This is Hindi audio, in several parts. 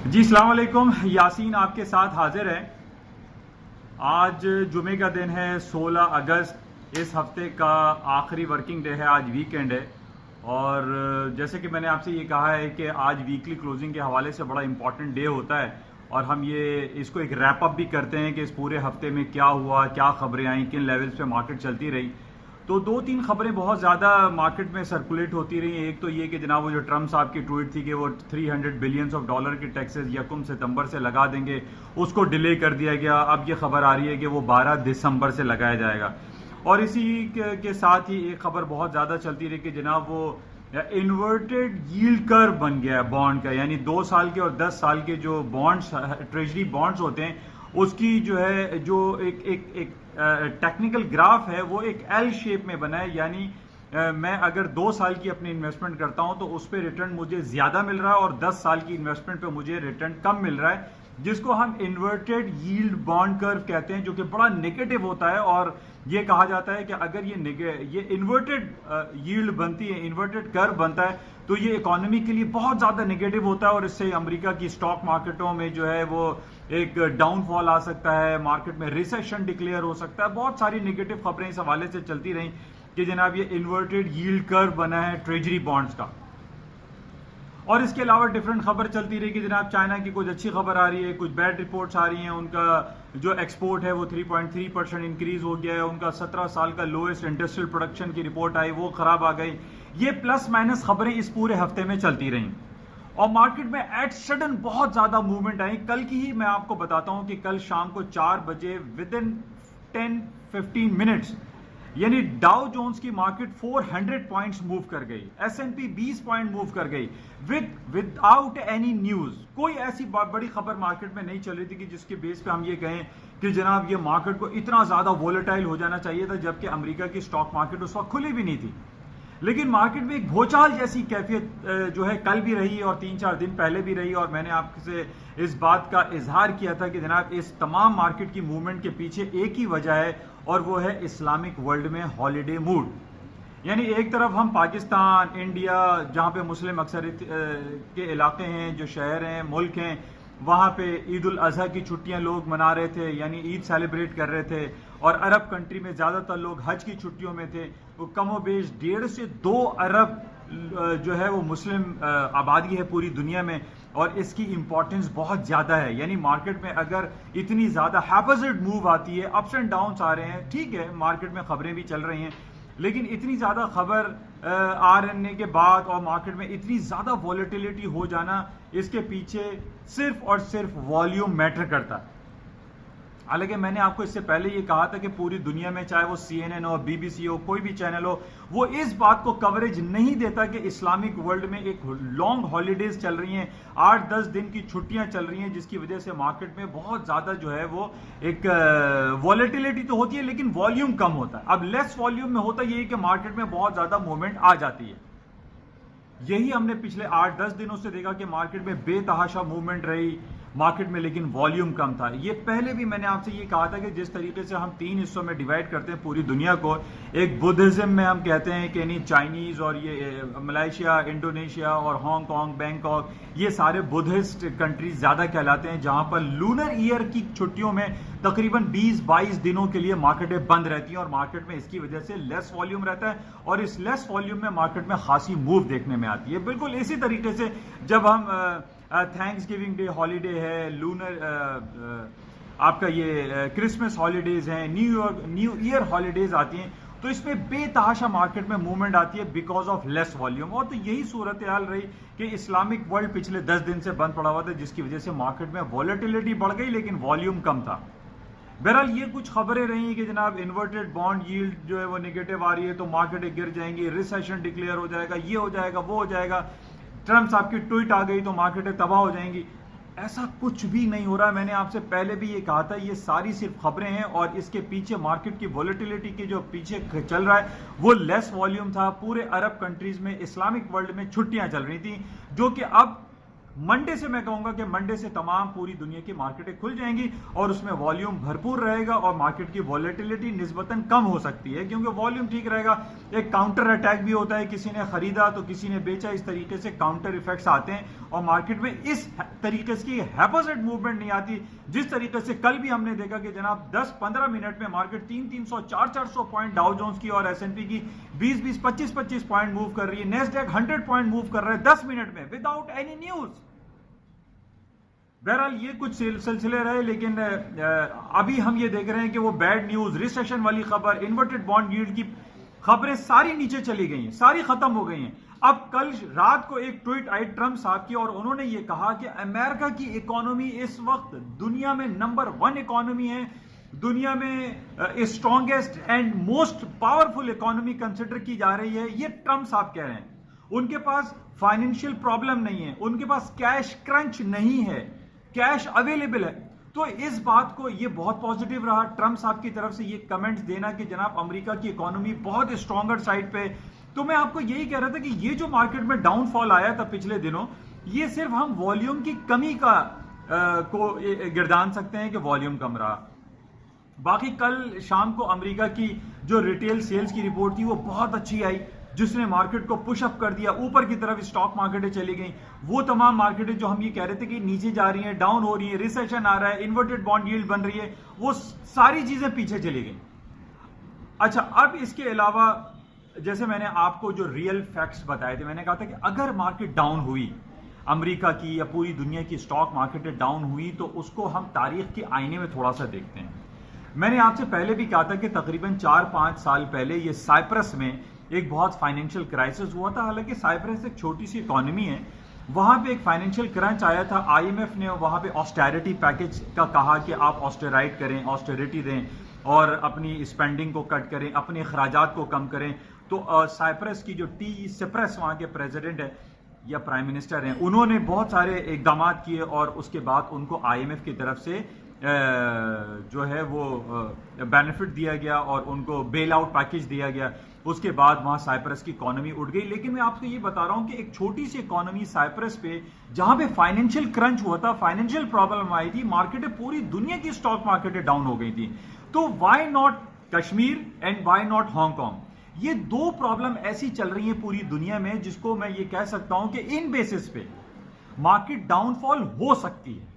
जी अस्सलाम वालेकुम। यासीन आपके साथ हाजिर है। आज जुमे का दिन है, 16 अगस्त। इस हफ्ते का आखिरी वर्किंग डे है, आज वीकेंड है। और जैसे कि मैंने आपसे ये कहा है कि आज वीकली क्लोजिंग के हवाले से बड़ा इंपॉर्टेंट डे होता है और हम ये इसको एक रैप अप भी करते हैं कि इस पूरे हफ्ते में क्या हुआ, क्या खबरें आई, किन लेवल्स पे मार्केट चलती रही। तो दो तीन खबरें बहुत ज़्यादा मार्केट में सर्कुलेट होती रही। एक तो ये कि जनाब वो जो ट्रम्प साहब की ट्वीट थी कि वो 300 बिलियंस ऑफ डॉलर के टैक्सेस यकम सितंबर से लगा देंगे, उसको डिले कर दिया गया। अब ये खबर आ रही है कि वो 12 दिसंबर से लगाया जाएगा। और इसी के साथ ही एक खबर बहुत ज़्यादा चलती रही कि जनाब वो इन्वर्टेड यील्ड कर्व बन गया है बॉन्ड का, यानी 2 साल के और 10 साल के जो बॉन्ड्स, ट्रेजरी बॉन्ड्स होते हैं, उसकी जो है जो एक एक एक टेक्निकल ग्राफ है वो एक एल शेप में बना है। यानी मैं अगर 2 साल की अपनी इन्वेस्टमेंट करता हूं तो उस पर रिटर्न मुझे ज्यादा मिल रहा है और 10 साल की इन्वेस्टमेंट पे मुझे रिटर्न कम मिल रहा है, जिसको हम इन्वर्टेड यील्ड बॉन्ड कर्व कहते हैं, जो कि बड़ा नेगेटिव होता है। और ये कहा जाता है कि अगर ये इन्वर्टेड यील्ड बनती है, इन्वर्टेड कर्व बनता है, तो ये इकोनॉमी के लिए बहुत ज्यादा नेगेटिव होता है और इससे अमेरिका की स्टॉक मार्केटों में जो है वो एक डाउनफॉल आ सकता है, मार्केट में रिसेशन डिक्लेयर हो सकता है। बहुत सारी नेगेटिव खबरें इस हवाले से चलती रही कि जनाब ये इन्वर्टेड यील्ड कर्व बना है ट्रेजरी बॉन्ड्स का। और इसके अलावा डिफरेंट खबर चलती रही कि जनाब चाइना की कुछ अच्छी खबर आ रही है, कुछ बैड रिपोर्ट्स आ रही हैं। उनका जो एक्सपोर्ट है वो 3.3% इंक्रीज हो गया है। उनका 17 साल का लोएस्ट इंडस्ट्रियल प्रोडक्शन की रिपोर्ट आई, वो खराब आ गई। ये प्लस माइनस खबरें इस पूरे हफ्ते में चलती रहीं और मार्केट में एट सडन बहुत ज्यादा मूवमेंट आई। कल की ही मैं आपको बताता हूं कि कल शाम को 4 बजे विद इन 10-15 मिनट्स यानी डाउ जोन्स की मार्केट 400 पॉइंट्स मूव कर गई, S&P 20 पॉइंट मूव कर गई विदाउट एनी न्यूज। कोई ऐसी बड़ी खबर मार्केट में नहीं चल रही थी कि जिसके बेस पे हम ये कहें कि जनाब ये मार्केट को इतना ज्यादा वोलेटाइल हो जाना चाहिए था, जबकि अमेरिका की स्टॉक मार्केट उस वक्त खुली भी नहीं थी। लेकिन मार्केट में एक भूचाल जैसी कैफियत जो है कल भी रही और 3-4 दिन पहले भी रही। और मैंने आपसे इस बात का इजहार किया था कि जनाब इस तमाम मार्केट की मूवमेंट के पीछे एक ही वजह है और वो है इस्लामिक वर्ल्ड में हॉलिडे मूड। यानी एक तरफ हम पाकिस्तान, इंडिया, जहां पे मुस्लिम अक्सरियत के इलाके हैं, जो शहर हैं, मुल्क हैं, वहां पे ईद उल अजहा की छुट्टियां लोग मना रहे थे, यानी ईद सेलिब्रेट कर रहे थे। और अरब कंट्री में ज्यादातर लोग हज की छुट्टियों में थे। वो कमोबेश 1.5 से 2 अरब जो है वो मुस्लिम आबादी है पूरी दुनिया में और इसकी इंपॉर्टेंस बहुत ज्यादा है। यानी मार्केट में अगर इतनी ज्यादा हैपजेड मूव आती है, अप्स एंड डाउन्स आ रहे हैं, ठीक है, मार्केट में खबरें भी चल रही हैं, लेकिन इतनी ज्यादा खबर आ रहने के बाद और मार्केट में इतनी ज्यादा वॉलेटिलिटी हो जाना, इसके पीछे सिर्फ और सिर्फ वॉल्यूम मैटर करता है। हालांकि मैंने आपको इससे पहले ये कहा था कि पूरी दुनिया में चाहे वो CNN हो, BBC हो, कोई भी चैनल हो, वो इस बात को कवरेज नहीं देता कि इस्लामिक वर्ल्ड में एक लॉन्ग हॉलीडेज चल रही हैं, 8-10 दिन की छुट्टियां चल रही हैं, जिसकी वजह से मार्केट में बहुत ज्यादा जो है वो एक वॉलेटिलिटी तो होती है लेकिन वॉल्यूम कम होता है। अब लेस वॉल्यूम में होता यही कि मार्केट में बहुत ज्यादा मूवमेंट आ जाती है। यही हमने पिछले 8-10 दिनों से देखा कि मार्केट में बेतहाशा मूवमेंट रही मार्केट में, लेकिन वॉल्यूम कम था। ये पहले भी मैंने आपसे ये कहा था कि जिस तरीके से हम 3 हिस्सों में डिवाइड करते हैं पूरी दुनिया को, एक बुद्धिज्म में हम कहते हैं कि यानी चाइनीज और ये मलेशिया, इंडोनेशिया और हांगकांग, बैंकॉक, ये सारे बुद्धिस्ट कंट्रीज ज्यादा कहलाते हैं, जहां पर लूनर ईयर की छुट्टियों में तकरीबन 20-22 दिनों के लिए मार्केटें बंद रहती हैं और मार्केट में इसकी वजह से लेस वॉल्यूम रहता है और इस लेस वॉल्यूम में मार्केट में खासी मूव देखने में आती है। बिल्कुल इसी तरीके से जब हम थैंक्स गिविंग डे हॉलीडे है, लूनर आपका ये क्रिसमस हॉलीडेज हैं, न्यू ईयर हॉलीडेज आती हैं, तो इसमें बेतहाशा मार्केट में मूवमेंट आती है बिकॉज ऑफ लेस वॉल्यूम। और तो यही सूरत हाल रही कि इस्लामिक वर्ल्ड पिछले 10 दिन से बंद पड़ा हुआ था, जिसकी वजह से मार्केट में वॉलेटिलिटी बढ़ गई लेकिन वॉल्यूम कम था। बहरहाल ये कुछ खबरें रही कि जनाब इन्वर्टेड बॉन्ड यील्ड जो है वो नेगेटिव आ रही है तो मार्केट गिर जाएंगी, रिसेशन डिक्लेयर हो जाएगा, ये हो जाएगा, वो हो जाएगा, ट्रम्प साहब की ट्वीट आ गई तो मार्केटें तबाह हो जाएंगी। ऐसा कुछ भी नहीं हो रहा है। मैंने आपसे पहले भी ये कहा था, ये सारी सिर्फ खबरें हैं और इसके पीछे मार्केट की वॉलेटिलिटी के जो पीछे चल रहा है वो लेस वॉल्यूम था। पूरे अरब कंट्रीज में, इस्लामिक वर्ल्ड में छुट्टियां चल रही थी, जो कि अब मंडे से मैं कहूंगा कि मंडे से तमाम पूरी दुनिया की मार्केटें खुल जाएंगी और उसमें वॉल्यूम भरपूर रहेगा और मार्केट की वॉलेटिलिटी निस्बतन कम हो सकती है, क्योंकि वॉल्यूम ठीक रहेगा। एक काउंटर अटैक भी होता है, किसी ने खरीदा तो किसी ने बेचा, इस तरीके से काउंटर इफेक्ट्स आते हैं और मार्केट में इस तरीके की हैपोसेट मूवमेंट नहीं आती जिस तरीके से कल भी हमने देखा कि जनाब 10-15 मिनट में मार्केट 300-300 400-400 पॉइंट डाउ जोन्स की और एसएनपी की 20-20 25-25 पॉइंट मूव कर रही है। नेस्डैक 100 पॉइंट मूव कर रहा है 10 मिनट में विदाउट एनी न्यूज। बहरहाल ये कुछ सिलसिले रहे, लेकिन अभी हम ये देख रहे हैं कि वो बैड न्यूज, रिसेशन वाली खबर, इन्वर्टेड बॉन्ड यील्ड की खबरें सारी नीचे चली गई हैं, सारी खत्म हो गई हैं। अब कल रात को एक ट्वीट आई ट्रंप साहब की और उन्होंने ये कहा कि अमेरिका की इकोनॉमी इस वक्त दुनिया में नंबर 1 इकोनॉमी है, दुनिया में strongest and most powerful economy consider की जा रही है। ये ट्रंप साहब कह रहे हैं। उनके पास फाइनेंशियल प्रॉब्लम नहीं है, उनके पास कैश क्रंच नहीं है, कैश अवेलेबल है। तो इस बात को ये बहुत पॉजिटिव रहा ट्रंप साहब की तरफ से ये कमेंट्स देना कि जनाब अमेरिका की इकोनॉमी बहुत स्ट्रॉन्गर साइड पे। तो मैं आपको यही कह रहा था कि ये जो मार्केट में डाउनफॉल आया था पिछले दिनों, ये सिर्फ हम वॉल्यूम की कमी का को गिरदान सकते हैं कि वॉल्यूम कम रहा। बाकी कल शाम को अमेरिका की जो रिटेल सेल्स की रिपोर्ट थी वो बहुत अच्छी आई, जिसने मार्केट को पुश अप कर दिया, ऊपर की तरफ स्टॉक मार्केटें चली गई। वो तमाम मार्केटें जो हम ये कह रहे थे कि नीचे जा रही हैं, डाउन हो रही है, रिसेशन आ रहा है, इन्वर्टेड बॉन्ड यील्ड बन रही है, वो सारी चीजें पीछे चली गई। अच्छा, अब इसके अलावा जैसे मैंने आपको जो रियल फैक्ट्स बताए थे, मैंने कहा था कि अगर मार्केट डाउन हुई, अमेरिका की या पूरी दुनिया की स्टॉक मार्केटें डाउन हुई, तो उसको हम तारीख के आईने में थोड़ा सा देखते हैं। मैंने आपसे पहले भी कहा था कि तकरीबन 4-5 साल पहले ये साइप्रस में एक बहुत फाइनेंशियल क्राइसिस हुआ था। हालांकि साइप्रस एक छोटी सी इकोनॉमी है, वहां पे एक फाइनेंशियल क्रंच आया था। आईएमएफ ने वहां पे ऑस्टेरिटी पैकेज का कहा कि आप ऑस्टेराइट करें, ऑस्टेरिटी दें और अपनी स्पेंडिंग को कट करें, अपने अखराजात को कम करें। तो साइप्रस की जो सिप्रस वहां के प्रेसिडेंट है या प्राइम मिनिस्टर हैं, उन्होंने बहुत सारे इकदाम किए और उसके बाद उनको आईएमएफ की तरफ से जो है वो बेनिफिट दिया गया और उनको बेल आउट पैकेज दिया गया। उसके बाद वहां साइप्रस की इकोनॉमी उठ गई। लेकिन मैं आपको ये बता रहा हूं कि एक छोटी सी इकोनॉमी साइप्रस पे, जहां पे फाइनेंशियल क्रंच हुआ था, फाइनेंशियल प्रॉब्लम आई थी, मार्केटें पूरी दुनिया की स्टॉक मार्केटें डाउन हो गई थी। तो why not Kashmir and why not Hong Kong? ये दो प्रॉब्लम ऐसी चल रही है पूरी दुनिया में जिसको मैं ये कह सकता हूं कि इन बेसिस पे मार्केट डाउनफॉल हो सकती है।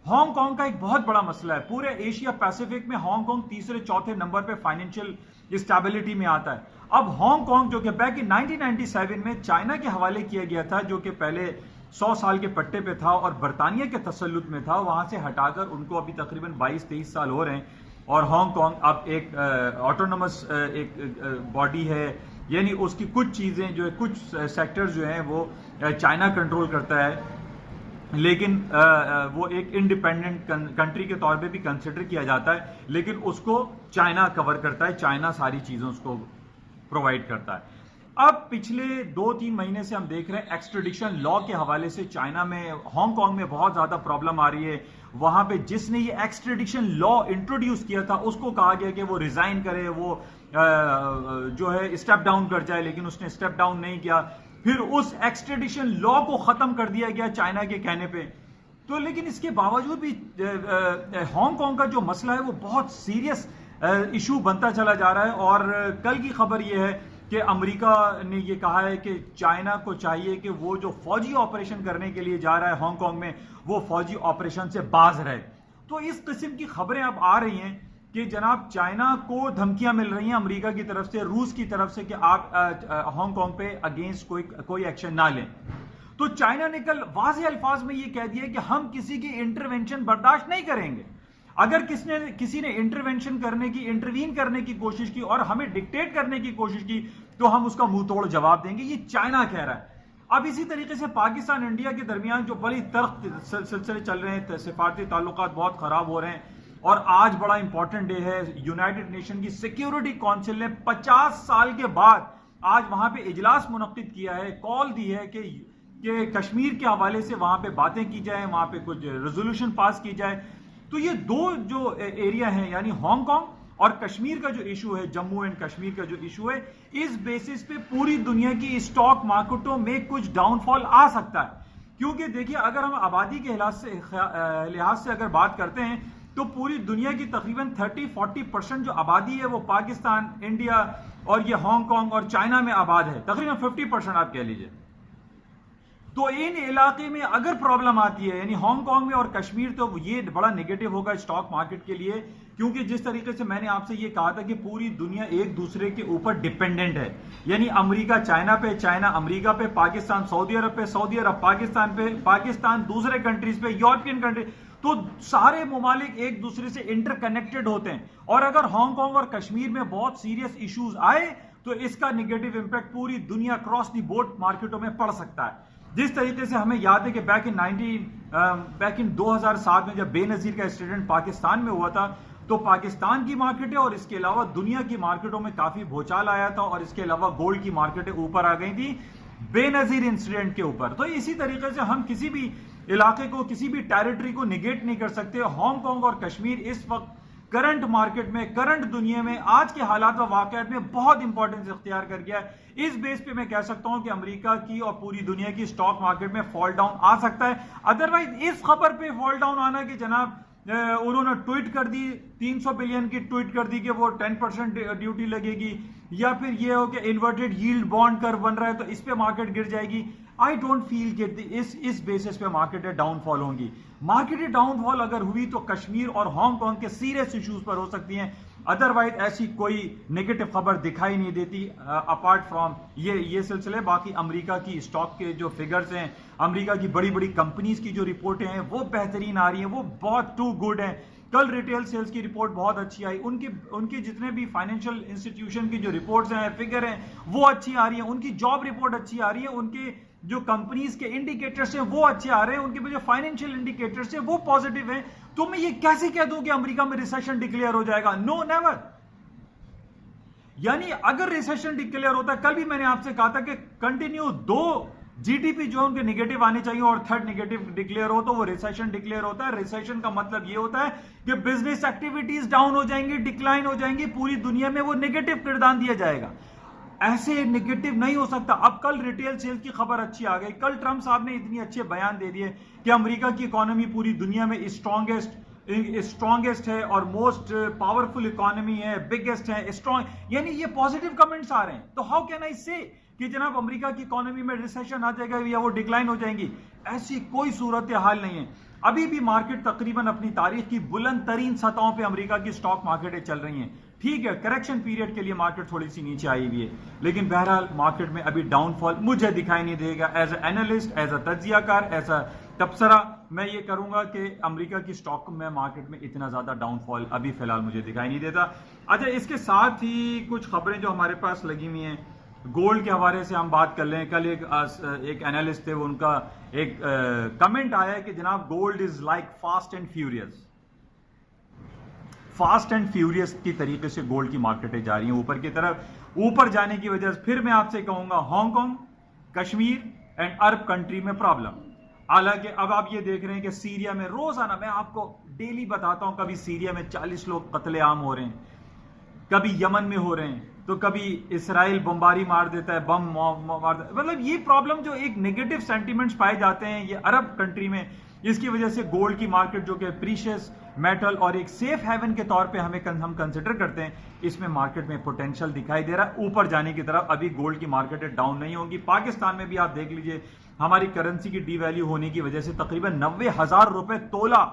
हांगकांग का एक बहुत बड़ा मसला है, पूरे एशिया पैसिफिक में हांगकांग तीसरे चौथे नंबर पे फाइनेंशियल स्टेबिलिटी में आता है। अब हांगकांग जो कि बैक इन 1997 में चाइना के हवाले किया गया था, जो कि पहले 100 साल के पट्टे पे था और बरतानिया के तसल्लुत में था, वहां से हटाकर उनको अभी तकरीबन 22-23 साल हो रहे हैं और हांगकांग अब एक ऑटोनोमस एक बॉडी है, यानी उसकी कुछ चीजें जो है, कुछ सेक्टर्स जो हैं वो चाइना कंट्रोल करता है, लेकिन वो एक इंडिपेंडेंट कंट्री के तौर पे भी कंसिडर किया जाता है, लेकिन उसको चाइना कवर करता है, चाइना सारी चीजें उसको प्रोवाइड करता है। अब पिछले 2-3 महीने से हम देख रहे हैं एक्सट्रेडिशन लॉ के हवाले से चाइना में, हांगकांग में बहुत ज्यादा प्रॉब्लम आ रही है। वहां पे जिसने ये एक्सट्रेडिशन लॉ इंट्रोड्यूस किया था उसको कहा गया कि वो रिजाइन करे, वो जो है स्टेप डाउन कर जाए, लेकिन उसने स्टेप डाउन नहीं किया। फिर उस एक्सट्रेडिशन लॉ को खत्म कर दिया गया चाइना के कहने पे। तो लेकिन इसके बावजूद भी हांगकांग का जो मसला है वो बहुत सीरियस इशू बनता चला जा रहा है। और कल की खबर यह है कि अमेरिका ने यह कहा है कि चाइना को चाहिए कि वो जो फौजी ऑपरेशन करने के लिए जा रहा है हांगकांग में, वो फौजी ऑपरेशन से बाज रहे। तो इस किस्म की खबरें अब आ रही हैं कि जनाब चाइना को धमकियां मिल रही हैं अमेरिका की तरफ से, रूस की तरफ से कि आप हांगकांग पे अगेंस्ट कोई एक्शन ना लें। तो चाइना ने कल वाज़ेह अल्फाज में यह कह दिया कि हम किसी की इंटरवेंशन बर्दाश्त नहीं करेंगे। अगर किसी ने इंटरवेंशन करने की, इंटरवीन करने की कोशिश की और हमें डिक्टेट करने की कोशिश की तो हम उसका मुंह तोड़ जवाब देंगे, ये चाइना कह रहा है। अब इसी तरीके से पाकिस्तान इंडिया के दरमियान जो बड़ी तल्ख सिलसिले चल रहे हैं, सिफारती ताल्लुकात बहुत खराब हो रहे हैं और आज बड़ा इंपॉर्टेंट डे है। यूनाइटेड नेशन की सिक्योरिटी काउंसिल ने 50 साल के बाद आज वहां पे इजलास मुनक्किद किया है, कॉल दी है कि कश्मीर के हवाले से वहां पे बातें की जाए, वहां पे कुछ रेजोल्यूशन पास की जाए। तो ये दो जो एरिया हैं, यानी हांगकांग और कश्मीर का जो इशू है, जम्मू एंड कश्मीर का जो इशू है, इस बेसिस पे पूरी दुनिया की स्टॉक मार्केटों में कुछ डाउनफॉल आ सकता है। क्योंकि देखिए अगर हम आबादी के लिहाज से अगर बात करते हैं तो पूरी दुनिया की तकरीबन 30-40% जो आबादी है वो पाकिस्तान, इंडिया और ये हांगकांग और चाइना में आबाद है, तकरीबन 50% आप कह लीजिए। तो इन इलाके में अगर प्रॉब्लम आती है, यानी हांगकांग में और कश्मीर, तो ये बड़ा नेगेटिव होगा स्टॉक मार्केट के लिए, क्योंकि जिस तरीके से मैंने आपसे ये कहा था कि पूरी दुनिया एक दूसरे के ऊपर डिपेंडेंट है, यानी अमेरिका चाइना पे, चाइना अमेरिका पे, पाकिस्तान सऊदी अरब पे, सऊदी अरब पाकिस्तान पे, पाकिस्तान दूसरे कंट्रीज पे, यूरोपियन कंट्री, तो सारे ममालिक एक दूसरे से इंटरकनेक्टेड होते हैं। और अगर हांगकांग और कश्मीर में बहुत सीरियस इश्यूज आए तो इसका नेगेटिव इंपैक्ट पूरी दुनिया क्रॉस दी बोर्ड मार्केटों में पड़ सकता है। जिस तरीके से हमें याद है कि बैक इन 2007 में जब बेनजीर का इंसिडेंट पाकिस्तान में हुआ था, तो पाकिस्तान की मार्केटें और इसके अलावा दुनिया की मार्केटों में काफी भूचाल आया था, और इसके अलावा गोल्ड की मार्केटें ऊपर आ गई थी बेनजीर इंसिडेंट के ऊपर। तो इसी तरीके से हम किसी भी इलाके को, किसी भी टेरिटरी को निगेट नहीं कर सकते। हांगकांग और कश्मीर इस वक्त करंट मार्केट में, करंट दुनिया में, आज के हालात व वाकयात में बहुत इंपॉर्टेंस इख्तियार कर गया है। इस बेस पे मैं कह सकता हूं कि अमेरिका की और पूरी दुनिया की स्टॉक मार्केट में फॉल डाउन आ सकता है। अदरवाइज इस खबर पे फॉल डाउन आना कि जनाब उन्होंने ट्वीट कर दी, 300 बिलियन की ट्वीट कर दी कि वो 10% ड्यूटी लगेगी, या फिर ये हो कि इन्वर्टेड यील्ड बॉन्ड कर्व बन रहा है तो इस पे मार्केट गिर जाएगी। आई डोंट फील कि इस बेसिस पे मार्केटें डाउनफॉल होंगी। मार्केटें डाउनफॉल अगर हुई तो कश्मीर और हांगकांग के सीरियस इश्यूज पर हो सकती हैं, अदरवाइज ऐसी कोई नेगेटिव खबर दिखाई नहीं देती अपार्ट फ्रॉम ये सिलसिले। बाकी अमेरिका की स्टॉक के जो फिगर्स हैं, अमेरिका की बड़ी बड़ी कंपनीज की जो रिपोर्टें हैं वो बेहतरीन आ रही हैं, वो बहुत टू गुड हैं। कल रिटेल सेल्स की रिपोर्ट बहुत अच्छी आई, उनकी जितने भी फाइनेंशियल इंस्टीट्यूशन की जो रिपोर्ट्स हैं, फिगर हैं, वो अच्छी आ रही है। उनकी जॉब रिपोर्ट अच्छी आ रही है, उनके जो कंपनीज के इंडिकेटर्स हैं वो अच्छे आ रहे हैं, उनके जो फाइनेंशियल इंडिकेटर्स हैं वो पॉजिटिव हैं। तो मैं ये कैसे कह दूं कि अमेरिका में रिसेशन डिक्लेयर हो जाएगा? No, never. यानी अगर रिसेशन डिक्लेयर होता है, कल भी मैंने आपसे कहा था कि कंटिन्यू 2 जीडीपी जो उनके नेगेटिव आने चाहिए और थर्ड नेगेटिव डिक्लेयर हो तो वो रिसेशन डिक्लेयर होता है। रिसेशन का मतलब ये होता है कि बिजनेस एक्टिविटीज डाउन हो जाएंगी, डिक्लाइन हो जाएंगी, पूरी दुनिया में वो नेगेटिव किरदार दिया जाएगा। ऐसे नेगेटिव नहीं हो सकता। अब कल रिटेल सेल्स की खबर अच्छी आ गई, कल ट्रंप साहब ने इतनी अच्छे बयान दे दिए कि अमेरिका की इकोनॉमी पूरी दुनिया में स्ट्रॉन्गेस्ट है और मोस्ट पावरफुल इकोनॉमी है, बिगेस्ट है, स्ट्रॉन्ग, यानी ये पॉजिटिव कमेंट्स आ रहे हैं। तो हाउ कैन आई से कि जनाब अमेरिका की इकोनॉमी में रिसेशन आ जाएगा या वो डिक्लाइन हो जाएंगी? ऐसी कोई सूरत हाल नहीं है। अभी भी मार्केट तकरीबन अपनी तारीख की बुलंद तरीन सतहों पे अमेरिका की स्टॉक मार्केटें चल रही हैं। ठीक है, करेक्शन पीरियड के लिए मार्केट थोड़ी सी नीचे आई हुई है, लेकिन बहरहाल मार्केट में अभी डाउनफॉल मुझे दिखाई नहीं देगा। As a analyst, as a तज्जियाकार, एज अ तबसरा मैं ये करूंगा कि अमेरिका की स्टॉक में मार्केट में इतना ज्यादा डाउनफॉल अभी फिलहाल मुझे दिखाई नहीं देता। अच्छा, इसके साथ ही कुछ खबरें जो हमारे पास लगी हुई हैं, गोल्ड के हवाले से हम बात कर लें। कल एक एनालिस्ट थे, उनका एक कमेंट आया है कि जनाब gold is like fast and furious. Fast and furious की तरीके से गोल्ड की मार्केटें जा रही हैं ऊपर की तरफ। ऊपर जाने की वजह से फिर मैं आपसे कहूंगा Hong Kong, Kashmir and Arab country में प्रॉब्लम। हालांकि अब आप ये देख रहे हैं कि सीरिया में रोजाना, मैं आपको डेली बताता हूं, कभी सीरिया में 40 लोग कत्लेआम हो रहे हैं, कभी यमन में हो रहे हैं, तो कभी इसराइल बमबारी मार देता है, बम मार देता है। मतलब ये प्रॉब्लम जो एक नेगेटिव सेंटीमेंट्स पाए जाते हैं ये अरब कंट्री में, इसकी वजह से गोल्ड की मार्केट जो कि प्रीशियस मेटल और एक सेफ हेवन के तौर पे हम कंसिडर करते हैं, इसमें मार्केट में पोटेंशियल दिखाई दे रहा है ऊपर जाने की तरफ। अभी गोल्ड की मार्केटें डाउन नहीं होंगी। पाकिस्तान में भी आप देख लीजिए, हमारी करेंसी की डीवैल्यू होने की वजह से तकरीबन 90,000 रुपए तोला,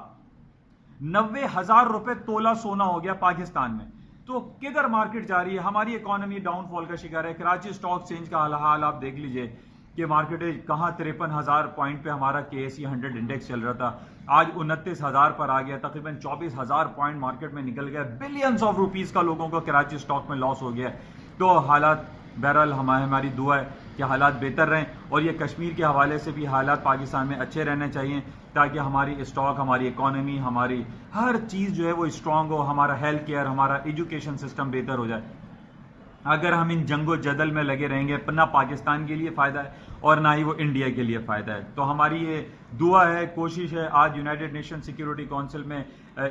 90,000 रुपए तोला सोना हो गया पाकिस्तान में। तो किधर मार्केट जा रही है? हमारी इकोनॉमी डाउनफॉल का शिकार है। कराची स्टॉक एक्सचेंज का हाल आप देख लीजिए कि मार्केट कहां 53,000 पॉइंट पे हमारा KSE 100 इंडेक्स चल रहा था, आज 29,000 पर आ गया, तकरीबन 24,000 पॉइंट मार्केट में निकल गया। बिलियंस ऑफ रुपीज का लोगों को कराची स्टॉक में लॉस हो गया। तो हालात बहरहाल हमारी दुआ है कि हालात बेहतर रहें, और ये कश्मीर के हवाले से भी हालात पाकिस्तान में अच्छे रहने चाहिए ताकि हमारी स्टॉक, हमारी इकोनॉमी, हमारी हर चीज़ जो है वो स्ट्रांग हो, हमारा हेल्थ केयर, हमारा एजुकेशन सिस्टम बेहतर हो जाए। अगर हम इन जंगो जदल में लगे रहेंगे, ना पाकिस्तान के लिए फ़ायदा है और ना ही वो इंडिया के लिए फ़ायदा है। तो हमारी ये दुआ है, कोशिश है। आज यूनाइटेड नेशन सिक्योरिटी काउंसिल में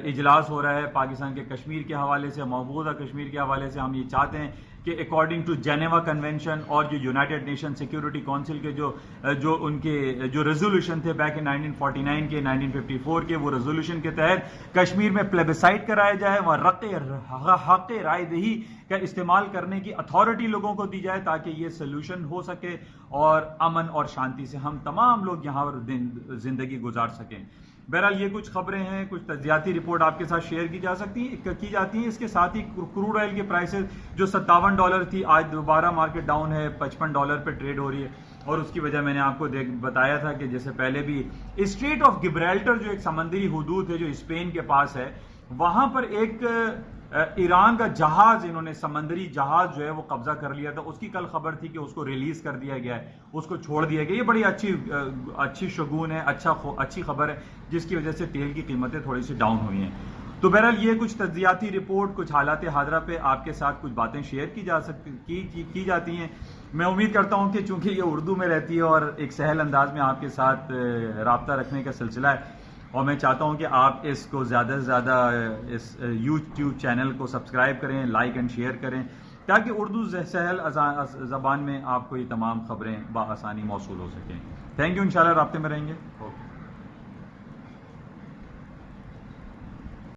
इजलास हो रहा है पाकिस्तान के कश्मीर के हवाले से, मौजूदा कश्मीर के हवाले से। हम ये चाहते हैं कि अकॉर्डिंग टू जेनेवा कन्वेंशन और जो यूनाइटेड नेशन सिक्योरिटी काउंसिल के जो उनके जो रेजोल्यूशन थे बैक इन 1949 के 1954 के, वो रेजोल्यूशन के तहत कश्मीर में प्लेबिसाइट कराया जाए, वह हक राय दही का इस्तेमाल करने की अथॉरिटी लोगों को दी जाए ताकि ये सोल्यूशन हो सके और अमन और शांति से हम तमाम लोग यहाँ पर जिंदगी गुजार सकें। बहरहाल ये कुछ खबरें हैं, कुछ तज्जियाती रिपोर्ट आपके साथ शेयर की जाती है। इसके साथ ही क्रूड ऑयल की प्राइसेस जो $57 थी, आज दोबारा मार्केट डाउन है, $55 पे ट्रेड हो रही है। और उसकी वजह मैंने आपको बताया था कि जैसे पहले भी स्ट्रेट ऑफ गिब्राल्टर जो एक समंदरी हुदूद है जो स्पेन के पास है, वहां पर एक ईरान का जहाज, इन्होंने समंदरी जहाज जो है वो कब्जा कर लिया था। उसकी कल खबर थी कि उसको रिलीज कर दिया गया है, उसको छोड़ दिया गया। ये बड़ी अच्छी शगुन है, अच्छी खबर है, जिसकी वजह से तेल की कीमतें थोड़ी सी डाउन हुई हैं। तो बहरहाल ये कुछ तज्जियाती रिपोर्ट, कुछ हालात हादरा पे आपके साथ कुछ बातें शेयर की जाती हैं। मैं उम्मीद करता हूं कि चूंकि ये उर्दू में रहती है और एक सहल अंदाज में आपके साथ राब्ता रखने का सिलसिला है, और मैं चाहता हूं कि आप इसको ज़्यादा से ज़्यादा इस यूट्यूब चैनल को सब्सक्राइब करें, लाइक एंड शेयर करें, ताकि उर्दू सहल ज़बान में आपको ये तमाम खबरें बआसानी मौसूल हो सकें। थैंक यू, इंशाल्लाह राब्ते में रहेंगे। ओके।